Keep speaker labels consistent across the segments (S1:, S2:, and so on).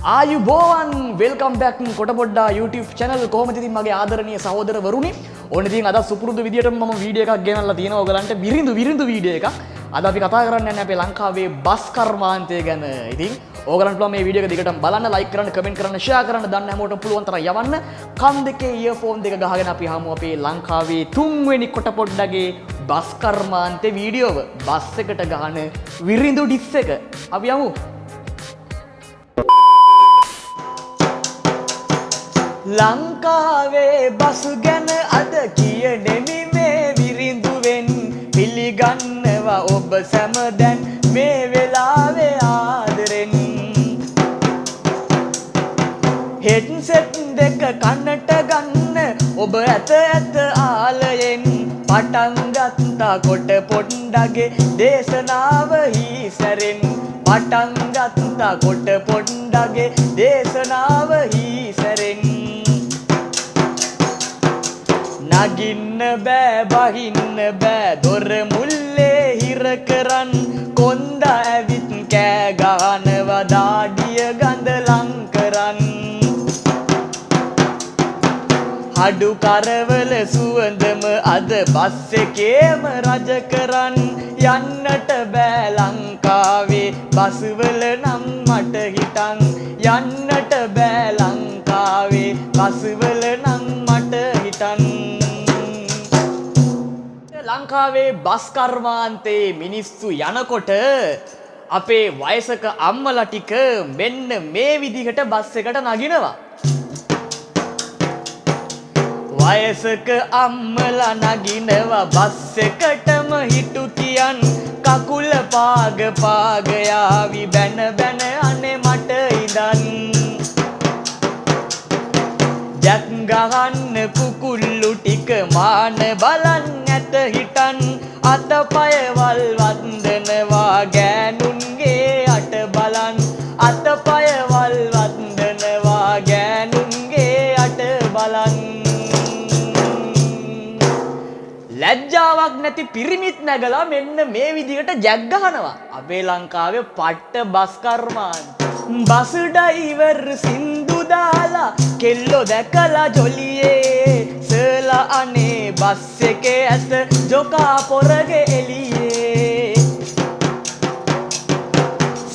S1: ආයුබෝවන් welcome back කොටපොඩ්ඩා YouTube channel කොහොමද ඉතින් මගේ ආදරණීය සහෝදරවරුනි ඕන ඉතින් අද සුපුරුදු විදියටම මම වීඩියෝ එකක් ගෙනල්ලා තියෙනවා ඔයගලන්ට විරිඳු වීඩියෝ එකක් අද අපි කතා කරන්න යන්නේ අපේ ලංකාවේ බස් කර්මාන්තය ගැන ඉතින් ඕගලන්ට පුළුවන් මේ වීඩියෝ එක දිගටම බලන්න ලයික් කරන්න කමෙන්ට් කරන්න ෂෙයා කරන්න දන්න හැමෝටම පුළුවන් තරම් යවන්න කන් දෙකේ ඉයර්ෆෝන් දෙක ගහගෙන අපි හමු අපේ ලංකාවේ තුන්වෙනි කොටපොඩ්ඩගේ බස් කර්මාන්තේ වීඩියෝව බස් එකට ගහන විරිඳු ඩිස් එක අපි යමු ලංකාවේ බස් ගැන අද කියනෙමි මේ විරිඳුවෙන් පිළිගන්නවා ඔබ සැම දැන් මේ වෙලාවේ ආදරෙන් හෙඩ්සෙට් දෙක කන්නට ගන්න ඔබ ඇත ආලයෙන් පටන් ගත්තා කොට පොණ්ඩගේ දේශනාව හිසරෙන් පටන් ගත්තා කොට පොණ්ඩගේ දේශනාව හිසරෙන් නගින්න බෑ බහින්න බෑ දොර මුල්ලේ හිර කරන් කොන්ද ඇවිත් කෑ ගහනවා දාඩිය ගඳ ලං කරන් හඩු කරවල සුවඳම අද බස් එකේම රජ කරන් යන්නට බෑ ලංකාවේ බස් වල නම් මට හිටන් යන්නට බෑ ලංකාවේ බස් වල නම් මට හිටන් ලංකාවේ බස් කර්මාන්තේ මිනිස්සු යනකොට අපේ වයසක අම්මලා ටික මෙන්න මේ විදිහට බස් එකට නගිනවා. වයසක අම්මලා නගිනවා බස් එකටම හිටු කියන් කකුල පාග යාවි බැන බැන අනේ මට ඉදන් ජක් ගහන්න කුකුල්ලු ටික මාන බලන් ඇත හිටන් අතපය වල් වන්දනවා ගෑනුන්ගේ අට බලන් අතපය වල් වන්දනවා ගෑනුන්ගේ අට බලන් ලැජ්ජාවක් නැති පිරිමිත් නැගලා මෙන්න මේ විදිහට ජැක් ගහනවා අපේ ලංකාවේ පට්ට බස් කර්මාන්ත බස් ඩ්‍රයිවර් සින්දු දාලා කෙල්ලෝ දැකලා ජොලියේ සලා අනේ බස් එකේ ඇත ජොකා පොරගේ එළියේ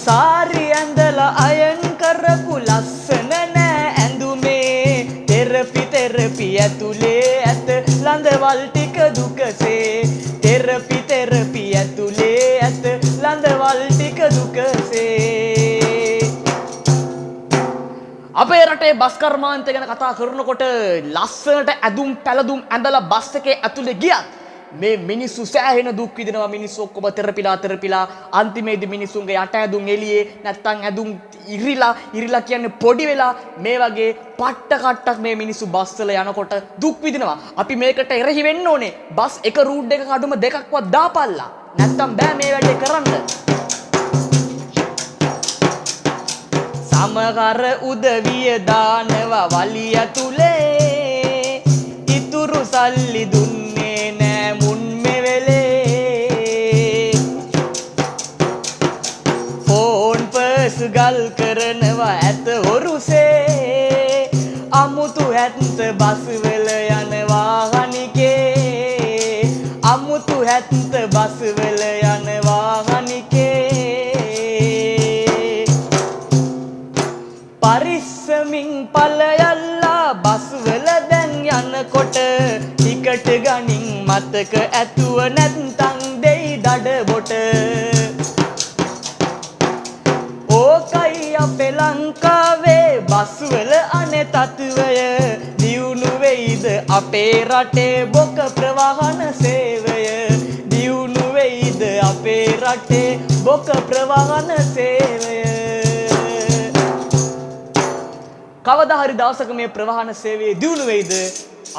S1: සාරි ඇඳලා අයන් කරපු ලස්සන නෑ ඇඳුමේ තෙරපි ඇතුලේ ඇත ලඳවල් ටික දුකසේ තෙරපි ඇතුලේ ඇත ලඳවල් ටික දුකසේ අපේ රටේ බස් කර්මාන්තය ගැන කතා කරනකොට ලස්සනට ඇඳුම් පැළඳුම් ඇඳලා බස් එකේ ඇතුලේ ගියත් මේ මිනිස්සු සෑහෙන දුක් විඳිනවා මිනිස්සු ඔක්කොම තෙරපිලා අන්තිමේදී මිනිස්සුන්ගේ යට ඇඳුම් එළියේ නැත්තම් ඇඳුම් ඉරිලා කියන්නේ පොඩි වෙලා මේ වගේ පට්ට කට්ටක් මේ මිනිස්සු බස් වල යනකොට දුක් විඳිනවා අපි මේකට එරෙහි වෙන්න ඕනේ බස් එක රූට් එකක අඩුම දෙකක්වත් දාපල්ලා නැත්තම් බෑ මේ වැඩේ කරන්න සමහර උදවිය දානවා වලිය ඇතුලේ ඉතුරු සල්ලි දුන්නේ නෑ මුන් මෙවෙලේ ෆෝන් පර්ස් ගල් කරනවා ඇත හොරුසේ අමුතු හැත්ත බස් වල යනවා හනිකේ අමුතු හැත්ත බස් වල යනවා හනිකේ පරිස්සමින් පලයල්ලා බස් වල දැන් යනකොට ටිකට් ගනින් මතක ඇතුව නැත්තම් දෙයි දඩ බොට ඕකයි අපේ ලංකාවේ බස් වල අනේ තත්වය දියුණු වෙයිද අපේ රටේ බොක ප්‍රවාහන සේවය දියුණු වෙයිද අපේ රටේ බොක ප්‍රවාහන සේවය කවදා හරි දවසක මේ ප්‍රවාහන සේවයේ දියුණු වෙයිද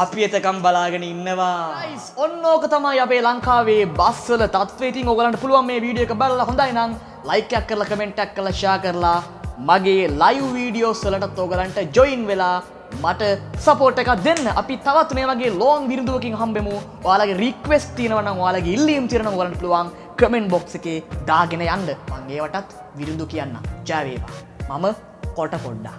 S1: අපි එතකම් බලාගෙන ඉන්නවා ගයිස් ඔන්න ඕක තමයි අපේ ලංකාවේ බස් වල තත්ත්වය ඉතින් ඔයගලන්ට පුළුවන් මේ වීඩියෝ එක බලලා හොඳයි නම් ලයික් එකක් කරලා කමෙන්ට් එකක් කරලා ෂෙයා කරලා මගේ ලයිව් වීඩියෝස් වලටත් ඔයගලන්ට ජොයින් වෙලා මට සපෝට් එකක් දෙන්න අපි තවත් මේ වගේ ලොන් විරුදුවකින් හම්බෙමු ඔයාලගේ රික්වෙස්ට් තියෙනවා නම් ඔයාලගේ ඉල්ලීම් තියෙනවා නම් ඔයගලන්ට පුළුවන් කමෙන්ට් බොක්ස් එකේ දාගෙන යන්න මම ඒවටත් විරුදු කියන්න ජය වේවා මම කොට පොඩ්ඩා